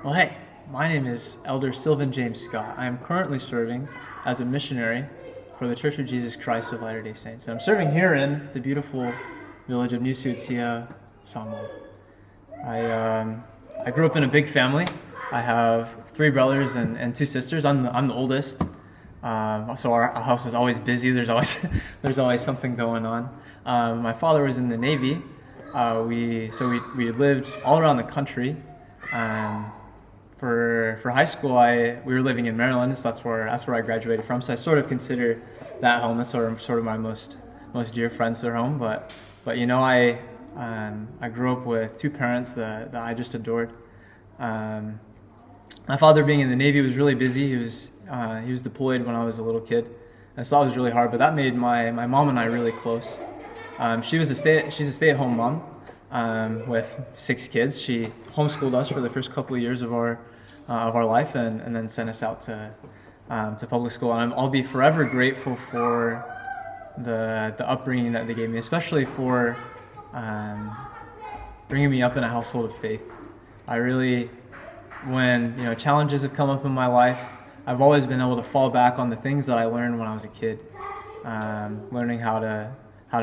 Well, hey, my name is Elder Sylvan James Scott. I am currently serving as a missionary for the Church of Jesus Christ of Latter-day Saints. And I'm serving here in the beautiful village of Nusutia, Samoa. I grew up in a big family. I have three brothers and two sisters. I'm the oldest, so our house is always busy. There's always there's always something going on. My father was in the Navy. We lived all around the country. For high school, we were living in Maryland, so that's where I graduated from. So I sort of consider that home. That's sort of my most dear friends their home. But I grew up with two parents that I just adored. My father, being in the Navy, was really busy. He was deployed when I was a little kid, and so it was really hard. But that made my mom and I really close. She's a stay-at-home mom with 6 kids. She homeschooled us for the first couple of years of our life, and then sent us out to public school. And I'll be forever grateful for the upbringing that they gave me, especially for bringing me up in a household of faith. When challenges have come up in my life, I've always been able to fall back on the things that I learned when I was a kid, learning how to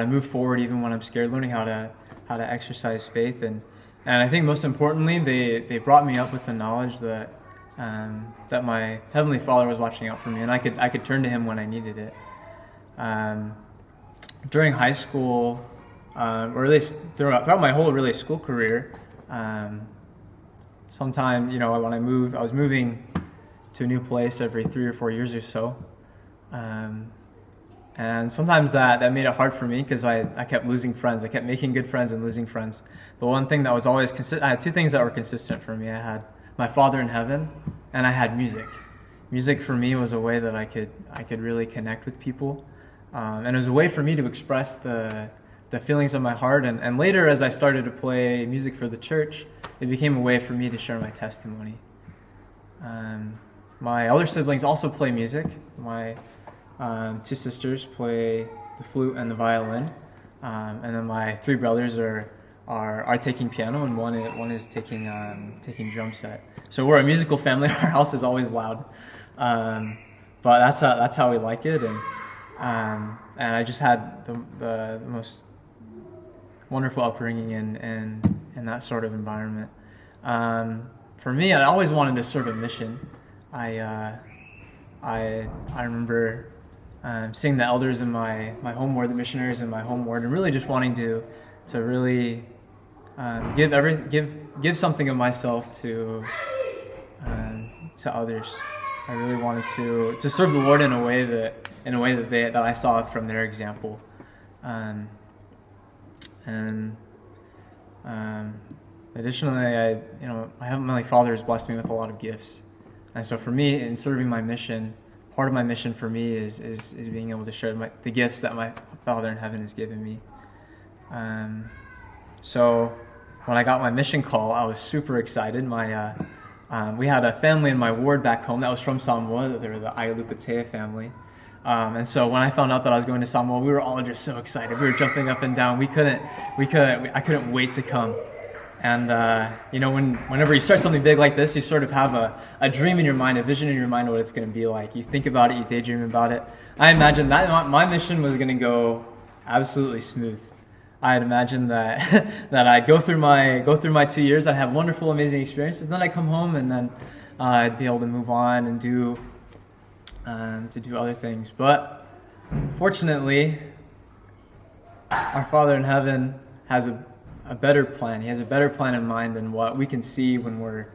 move forward even when I'm scared, learning how to exercise faith, and I think most importantly, they brought me up with the knowledge that my Heavenly Father was watching out for me, and I could turn to Him when I needed it. During high school, or at least throughout my whole really school career, sometime when I was moving to a new place every 3 or 4 years or so. And sometimes that made it hard for me because I kept losing friends. I kept making good friends and losing friends. But one thing that was always consistent, I had two things that were consistent for me. I had my Father in heaven, and I had music. Music for me was a way that I could really connect with people. And it was a way for me to express the feelings of my heart. And later, as I started to play music for the church, it became a way for me to share my testimony. My other siblings also play music. My two sisters play the flute and the violin, and then my 3 brothers are taking piano, and one is taking drum set. So we're a musical family. Our house is always loud, but that's how we like it. And I just had the most wonderful upbringing in that sort of environment. For me, I always wanted to serve a mission. I remember seeing the elders in my home ward, the missionaries in my home ward, and really just wanting to really give something of myself to others. I really wanted to serve the Lord in a way that I saw from their example. Additionally, my Heavenly Father has blessed me with a lot of gifts, and so for me, in serving my mission, part of my mission for me is being able to share the gifts that my Father in heaven has given me. So when I got my mission call, I was super excited. We had a family in my ward back home that was from Samoa. They were the Ailupatea family. And so when I found out that I was going to Samoa, we were all just so excited. We were jumping up and down. I couldn't wait to come. And whenever you start something big like this, you sort of have a dream in your mind, a vision in your mind of what it's going to be like. You think about it, you daydream about it. I imagined that my mission was going to go absolutely smooth. I had imagined that I'd go through my 2 years, I'd have wonderful, amazing experiences. Then I'd come home, and then I'd be able to move on and do other things. But fortunately, our Father in heaven has a better plan. He has a better plan in mind than what we can see when we're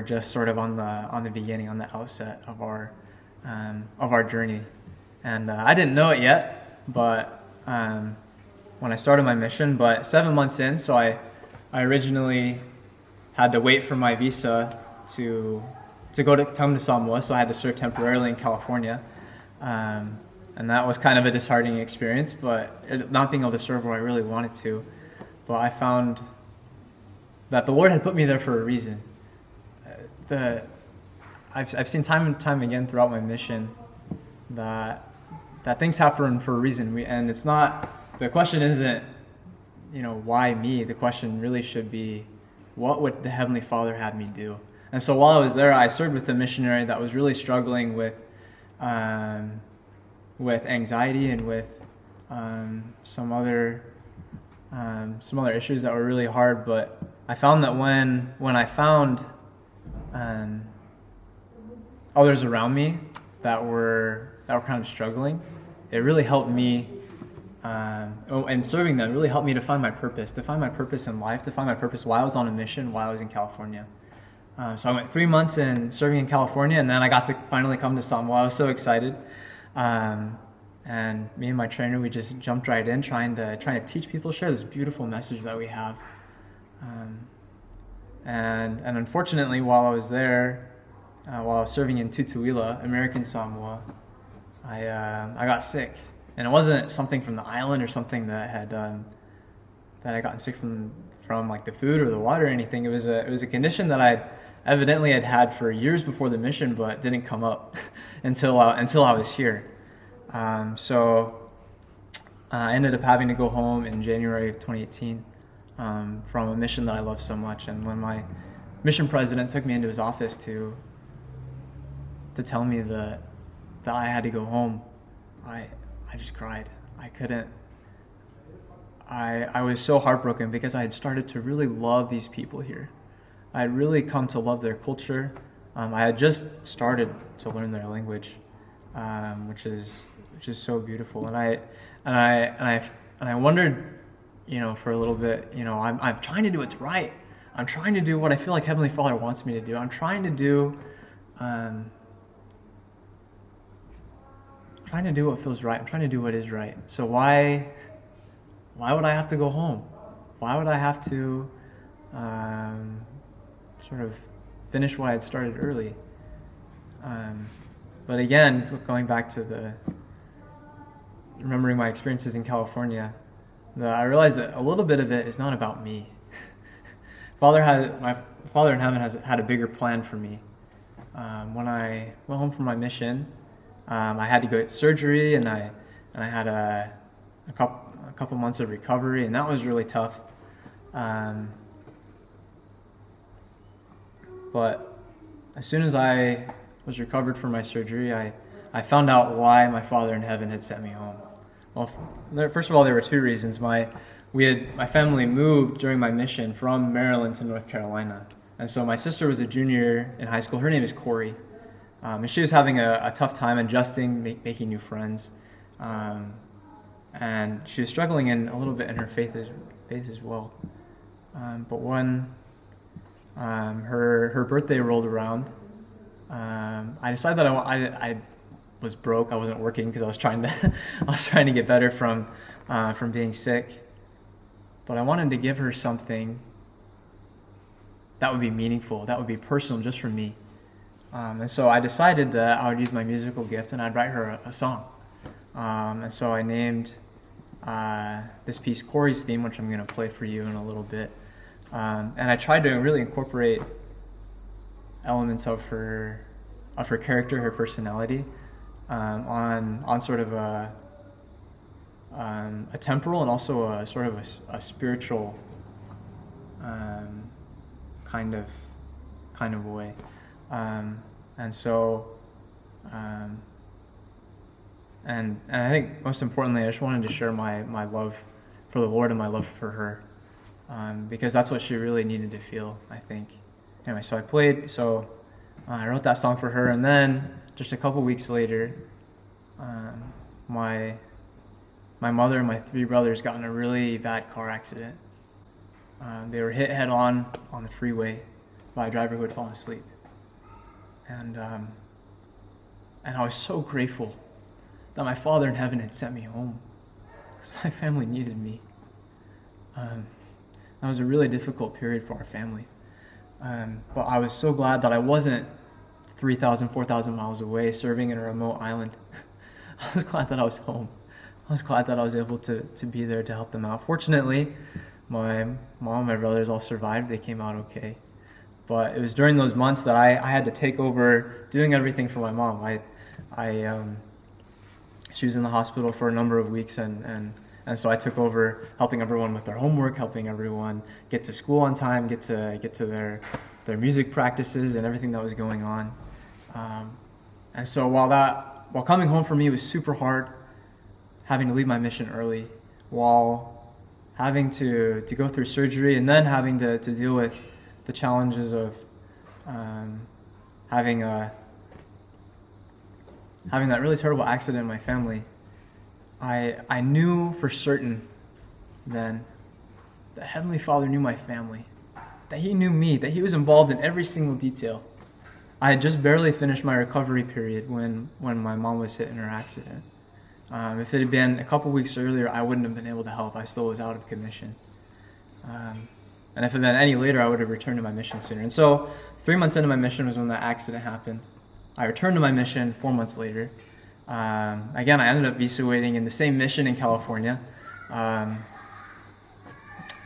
just sort of on the beginning, on the outset of our journey. And I didn't know it yet, but when I started my mission, but 7 months in, so I originally had to wait for my visa to come to Samoa, so I had to serve temporarily in California. And that was kind of a disheartening experience, but not being able to serve where I really wanted to. But I found that the Lord had put me there for a reason. I've seen time and time again throughout my mission that things happen for a reason. And it's not, the question isn't, why me? The question really should be, what would the Heavenly Father have me do? And so while I was there, I served with a missionary that was really struggling with anxiety and with some other issues that were really hard. But I found that when I found others around me that were kind of struggling, it really helped me. And serving them really helped me to find my purpose in life, to find my purpose while I was on a mission, while I was in California. So I went 3 months in serving in California, and then I got to finally come to Samoa. I was so excited. And me and my trainer, we just jumped right in, trying to teach people, share this beautiful message that we have. And unfortunately, while I was there, while I was serving in Tutuila, American Samoa, I got sick. And it wasn't something from the island or something that I gotten sick from like the food or the water or anything. It was a condition that I evidently had for years before the mission, but didn't come up until I was here. So I ended up having to go home in January of 2018 from a mission that I love so much. And when my mission president took me into his office to tell me that I had to go home, I just cried. I couldn't. I was so heartbroken because I had started to really love these people here. I had really come to love their culture. I had just started to learn their language, which is so beautiful. And I wondered, for a little bit, I'm trying to do what's right. I'm trying to do what I feel like Heavenly Father wants me to do. I'm trying to do what feels right. I'm trying to do what is right. So why would I have to go home? Why would I have to sort of finish what I had started early? But again, going back to remembering my experiences in California, I realized that a little bit of it is not about me. My Father in Heaven has had a bigger plan for me. When I went home from my mission, I had to go get surgery, and I had a couple months of recovery, and that was really tough. But as soon as I was recovered from my surgery, I found out why my Father in Heaven had sent me home. Well, first of all, there were two reasons. My family moved during my mission from Maryland to North Carolina, and so my sister was a junior in high school. Her name is Corey. And she was having a tough time adjusting, making new friends, and she was struggling a little bit in her faith as well. But when her birthday rolled around, I decided that I was broke. I wasn't working because I was trying to get better from being sick. But I wanted to give her something that would be meaningful, that would be personal, just for me. And so I decided that I would use my musical gift and I'd write her a song. And so I named this piece Corey's Theme, which I'm going to play for you in a little bit. And I tried to really incorporate elements of her character, her personality, on sort of a temporal and also a sort of a spiritual kind of way. And I think most importantly, I just wanted to share my love for the Lord and my love for her, because that's what she really needed to feel, I think. Anyway, so I wrote that song for her, and then just a couple weeks later, my mother and my three brothers got in a really bad car accident. They were hit head on the freeway by a driver who had fallen asleep. And I was so grateful that my Father in Heaven had sent me home, because my family needed me. That was a really difficult period for our family. But I was so glad that I wasn't 3,000, 4,000 miles away serving in a remote island. I was glad that I was home. I was glad that I was able to be there to help them out. Fortunately, my mom and my brothers all survived. They came out okay. But it was during those months that I had to take over doing everything for my mom. She was in the hospital for a number of weeks, and so I took over helping everyone with their homework, helping everyone get to school on time, get to their music practices and everything that was going on. And so while coming home for me was super hard, having to leave my mission early, while having to go through surgery and then having to deal with the challenges of having that really terrible accident in my family, I knew for certain then that Heavenly Father knew my family, that He knew me, that He was involved in every single detail. I had just barely finished my recovery period when my mom was hit in her accident. If it had been a couple weeks earlier, I wouldn't have been able to help. I still was out of commission. And if it had been any later, I would have returned to my mission sooner. And so 3 months into my mission was when that accident happened. I returned to my mission 4 months later. Again, I ended up visa waiting in the same mission in California.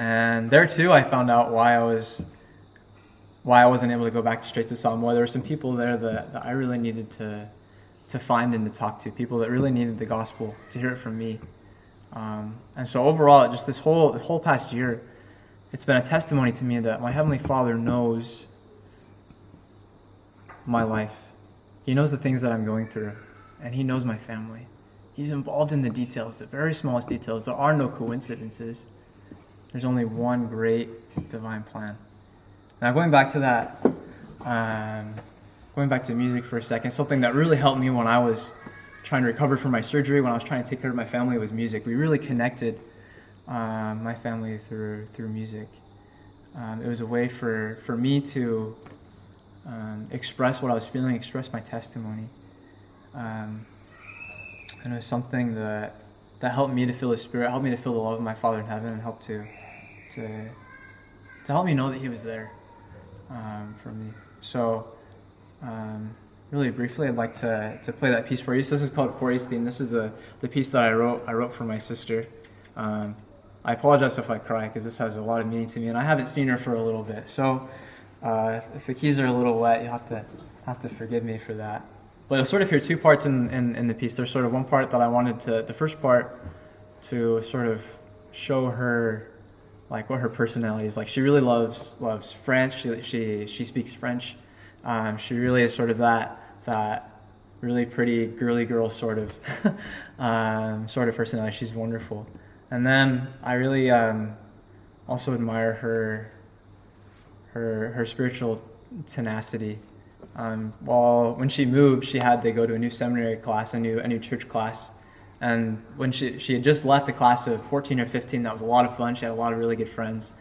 And there too, I found out why I wasn't able to go back straight to Samoa. There were some people there that I really needed to find and to talk to, people that really needed the gospel, to hear it from me. And so overall, just this whole past year, it's been a testimony to me that my Heavenly Father knows my life. He knows the things that I'm going through, and He knows my family. He's involved in the details, the very smallest details. There are no coincidences. There's only one great divine plan. Now going back to that, going back to music for a second, something that really helped me when I was trying to recover from my surgery, when I was trying to take care of my family, was music. We really connected my family through music. It was a way for me to express what I was feeling, express my testimony. And it was something that helped me to feel the Spirit, helped me to feel the love of my Father in heaven, and helped to help me know that He was there for me. So really briefly, I'd like to play that piece for you. So this is called Corey's Theme. This is the piece that I wrote for my sister. I apologize if I cry, because this has a lot of meaning to me, and I haven't seen her for a little bit. So if the keys are a little wet, you have to forgive me for that. But you'll sort of hear two parts in the piece. There's sort of one part that I wanted the first part, to sort of show her like what her personality is like. She really loves French. She speaks French. She really is sort of that really pretty girly girl sort of personality. She's wonderful. And then I really also admire her spiritual tenacity. When she moved, she had to go to a new seminary class, a new church class. And when she had just left a class of 14 or 15, that was a lot of fun. She had a lot of really good friends.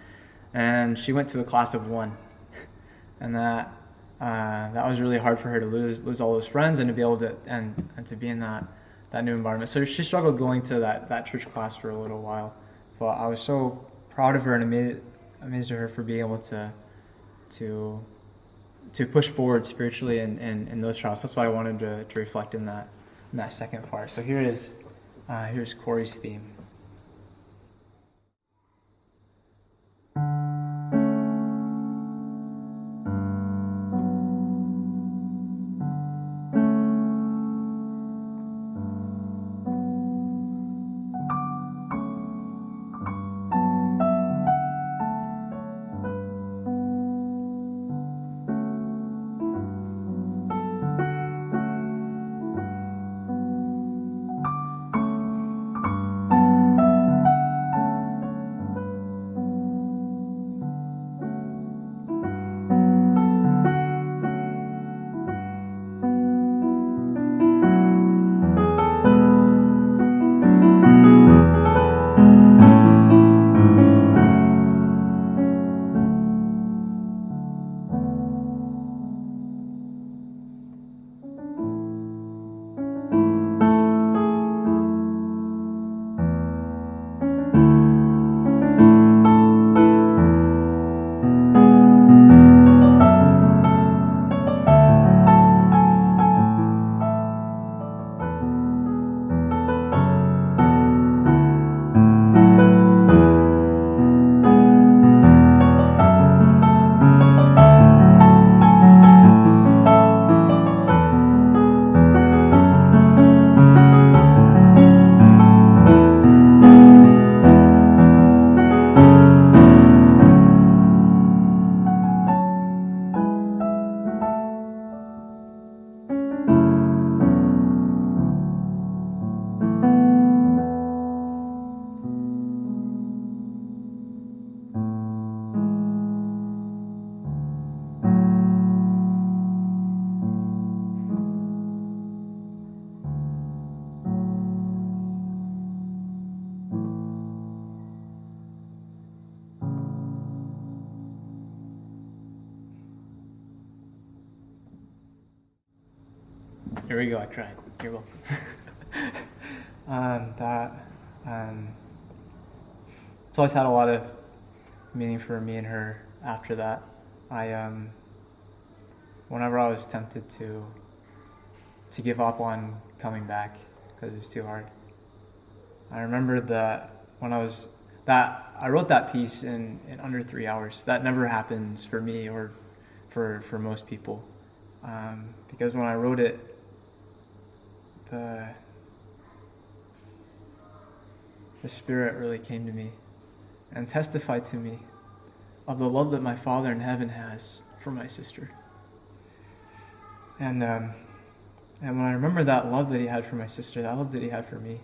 And she went to a class of 1. And that was really hard for her to lose all those friends and to be able to and to be in that new environment. So she struggled going to that church class for a little while. But I was so proud of her and amazed at her for being able to push forward spiritually in those trials. That's what I wanted to reflect in that second part. So here's Corey's theme. Here we go. I cried. You're welcome. That it's always had a lot of meaning for me and her. After that, whenever I was tempted to give up on coming back because it was too hard, I remember that I wrote that piece in under 3 hours. That never happens for me or for most people, because when I wrote it, the Spirit really came to me and testified to me of the love that my Father in heaven has for my sister. And when I remember that love that he had for my sister, that love that he had for me,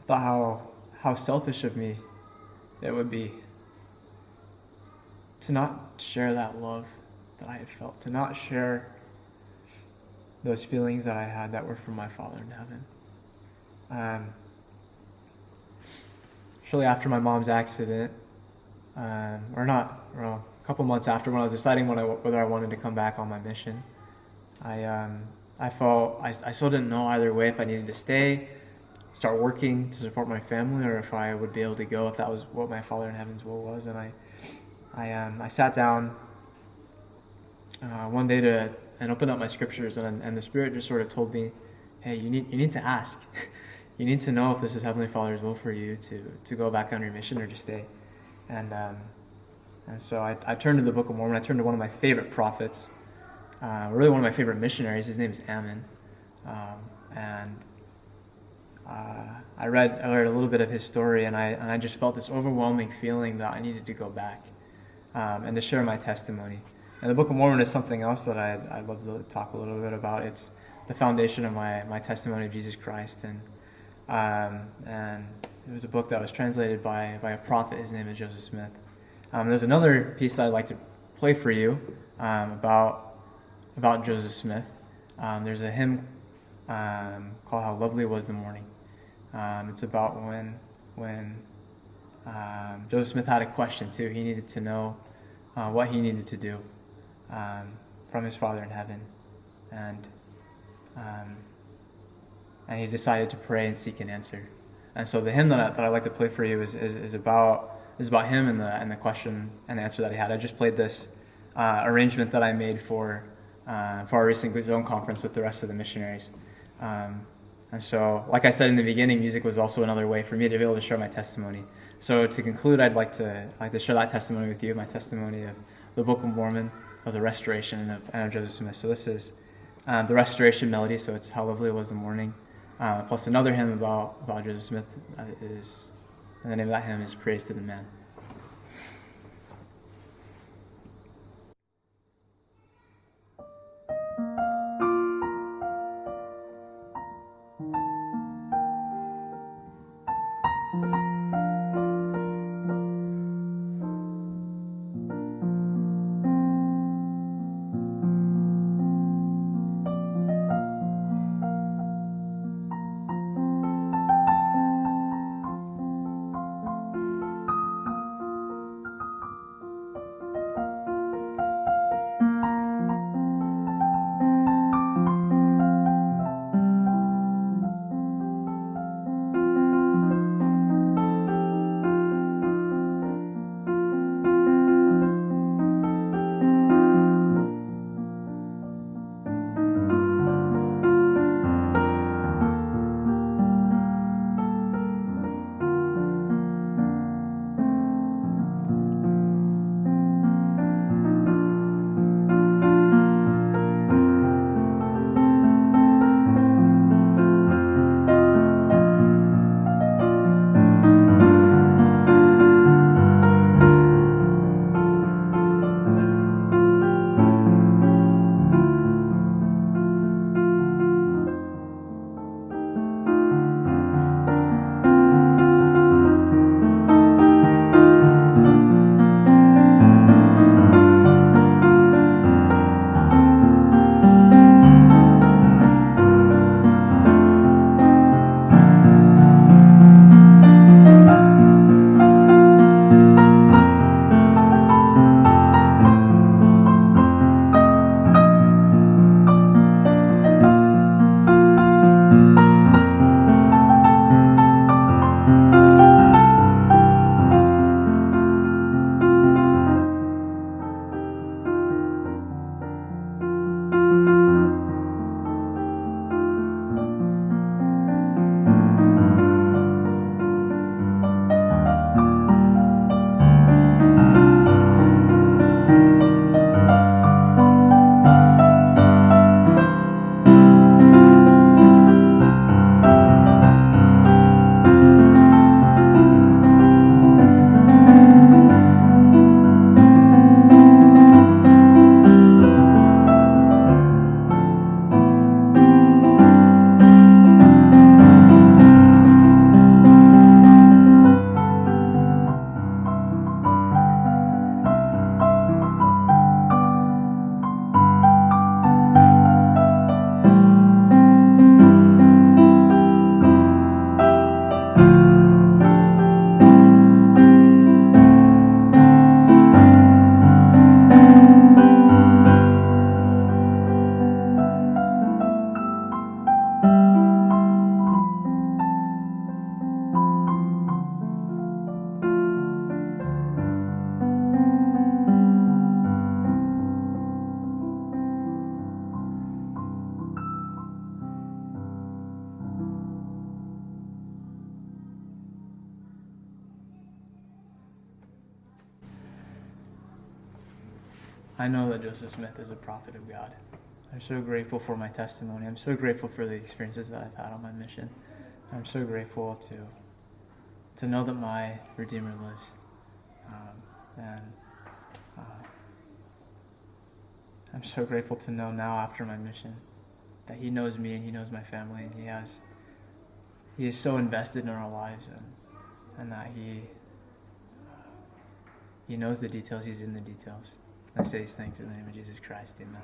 I thought how selfish of me it would be to not share that love that I had felt, to not share those feelings that I had that were from my Father in heaven. Shortly after my mom's accident, a couple months after, when I was deciding whether I wanted to come back on my mission, I felt I still didn't know either way if I needed to stay, start working to support my family, or if I would be able to go, if that was what my Father in Heaven's will was. And I sat down one day and opened up my scriptures, and the Spirit just sort of told me, hey, you need to ask. You need to know if this is Heavenly Father's will for you to go back on your mission or to stay. And so I turned to the Book of Mormon. I turned to one of my favorite prophets, really one of my favorite missionaries. His name is Ammon. I read a little bit of his story, and I just felt this overwhelming feeling that I needed to go back and to share my testimony. And the Book of Mormon is something else that I'd love to talk a little bit about. It's the foundation of my testimony of Jesus Christ, and it was a book that was translated by a prophet. His name is Joseph Smith. There's another piece that I'd like to play for you about Joseph Smith. There's a hymn called "How Lovely Was the Morning." It's about when Joseph Smith had a question too. He needed to know what he needed to do from his Father in heaven, and he decided to pray and seek an answer. And so the hymn that I like to play for you is about him and the question and the answer that he had. I just played this arrangement that I made for our recent Zone conference with the rest of the missionaries. And so, like I said in the beginning, music was also another way for me to be able to share my testimony. So to conclude, I'd like to share that testimony with you, my testimony of the Book of Mormon, of the restoration, and of Joseph Smith. So this is the restoration melody, so it's "How Lovely Was the Morning," plus another hymn about Joseph Smith, and the name of that hymn is "Praise to the Man." I know that Joseph Smith is a prophet of God. I'm so grateful for my testimony. I'm so grateful for the experiences that I've had on my mission. I'm so grateful to know that my Redeemer lives. And I'm so grateful to know now after my mission that he knows me and he knows my family, and he is so invested in our lives, and that he knows the details. He's in the details. I say these things in the name of Jesus Christ. Amen.